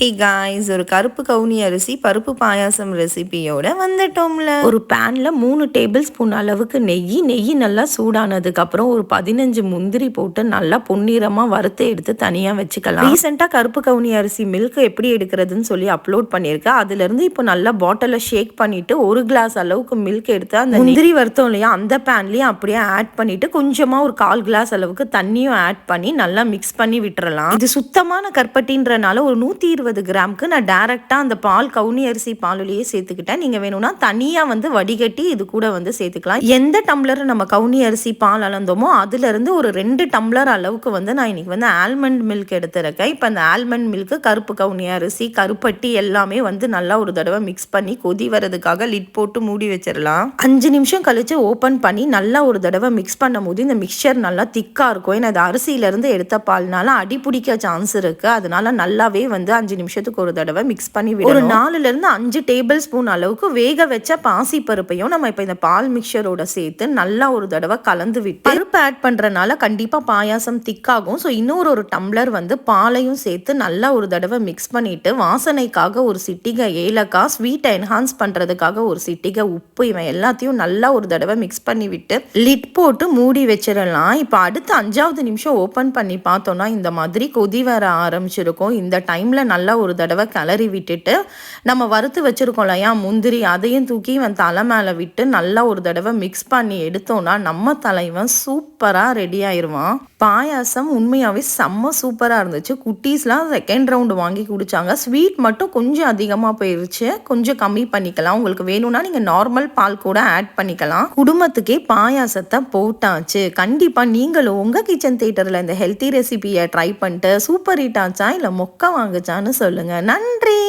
Hey guys, ஒரு கருப்பு கவுனி அரிசி பருப்பு பாயாசம் ரெசிபியோட வந்துட்டோம்ல. ஒரு பேன்ல 3 டேபிள் ஸ்பூன் அளவுக்கு நெய் நல்லா சூடானதுக்கப்புறம் ஒரு 15 முந்திரி போட்டு நல்லா பொன்னிறமாக வறுத்து எடுத்து தனியாக வச்சுக்கலாம். ரீசெண்டாக கருப்பு கவுனி அரிசி மில்க் எப்படி எடுக்கிறதுன்னு சொல்லி அப்லோட் பண்ணியிருக்கேன். அதுலேருந்து இப்போ நல்லா பாட்டிலில் ஷேக் பண்ணிவிட்டு 1 கிளாஸ் அளவுக்கு மில்க் எடுத்து அந்த முந்திரி வறுத்தோம் இல்லையா, அந்த பேன்லேயும் அப்படியே ஆட் பண்ணிவிட்டு கொஞ்சமாக ஒரு 1/4 கிளாஸ் அளவுக்கு தண்ணியும் ஆட் பண்ணி நல்லா மிக்ஸ் பண்ணி விட்டுறலாம். இது சுத்தமான கருப்பட்டின்றனால ஒரு 120 கிராமுக்கு நான் டைரெக்டாக அந்த பால் கவுனி அரிசி பாலுலேயே சேர்த்துக்கிட்டேன். நீங்கள் வேணும்னா தனியாக வடிகட்டி இது கூட சேர்த்துக்கலாம். எந்த டம்ளர் நம்ம கவுனி அரிசி பால் அளந்தோமோ அதுலேருந்து ஒரு 2 டம்ளர் அளவுக்கு நான் இன்னைக்கு ஆல்மண்ட் மில்க் எடுத்துருக்கேன். இப்போ அந்த ஆல்மண்ட் மில்க், கருப்பு கவுனி அரிசி, கருப்பட்டி எல்லாமே நல்லா ஒரு தடவை மிக்ஸ் பண்ணி கொதி வரதுக்காக லிட் போட்டு மூடி வச்சிடலாம். 5 நிமிஷம் கழிச்சு ஓப்பன் பண்ணி நல்லா ஒரு தடவை மிக்ஸ் பண்ணும் போது இந்த மிக்சர் நல்லா திக்காக இருக்கும். ஏன்னா அது அரிசியிலேருந்து எடுத்த பால்னால அடி பிடிக்க சான்ஸ் இருக்குது. அதனால நல்லாவே 5 நிமிஷத்துக்கு ஒரு தடவை மிக்ஸ் பண்ணி விடணும். ஒரு 4லிருந்து 5 டேபிள் ஸ்பூன் அளவுக்கு வேக வச்ச பாசி பருப்பையும் நம்ம இப்போ இந்த பால் மிக்சரோட சேர்த்து நல்லா ஒரு தடவை கலந்து விட்டு, பருப்பு ஆட் பண்றதுனால கண்டிப்பா பாயாசம் திக்காகும். ஸோ இன்னொரு டம்ளர் பாலையும் சேர்த்து நல்லா ஒரு தடவை மிக்ஸ் பண்ணிட்டு, வாசனைக்காக ஒரு சிட்டிகை ஏலக்காய், ஸ்வீட்டை என்ஹான்ஸ் பண்றதுக்காக ஒரு சிட்டிகை உப்பு, இவன் எல்லாத்தையும் நல்லா ஒரு தடவை மிக்ஸ் பண்ணி விட்டு லிட் போட்டு மூடி வச்சிடலாம். இப்போ அடுத்த 5வது நிமிஷம் ஓப்பன் பண்ணி பார்த்தோம்னா இந்த மாதிரி கொதி வர ஆரம்பிச்சிருக்கும். இந்த டைம்ல நல்லா ஒரு தடவை கிளறி விட்டுட்டு நம்ம வறுத்து வச்சிருக்கோம் இல்லையா முந்திரி, அதையும் தூக்கி தலை மேலே விட்டு நல்லா ஒரு தடவை மிக்ஸ் பண்ணி எடுத்தோம்னா நம்ம தலைவன் சூப்பராக ரெடி ஆயிடுவான். பாயாசம் உண்மையாகவே செம்ம சூப்பராக இருந்துச்சு. குட்டீஸ்லாம் செகண்ட் ரவுண்டு வாங்கி குடித்தாங்க. ஸ்வீட் மட்டும் கொஞ்சம் அதிகமாக போயிடுச்சு, கொஞ்சம் கம்மி பண்ணிக்கலாம். உங்களுக்கு வேணும்னா நீங்கள் நார்மல் பால் கூட ஆட் பண்ணிக்கலாம். குடும்பத்துக்கே பாயாசத்தை போட்டாச்சு. கண்டிப்பாக நீங்களும் உங்கள் கிச்சன் தியேட்டரில் இந்த ஹெல்த்தி ரெசிபியை ட்ரை பண்ணிட்டு சூப்பர் ஹிட் ஆச்சா இல்லை மொக்க வாங்குச்சான்னு சொல்லுங்கள். நன்றி.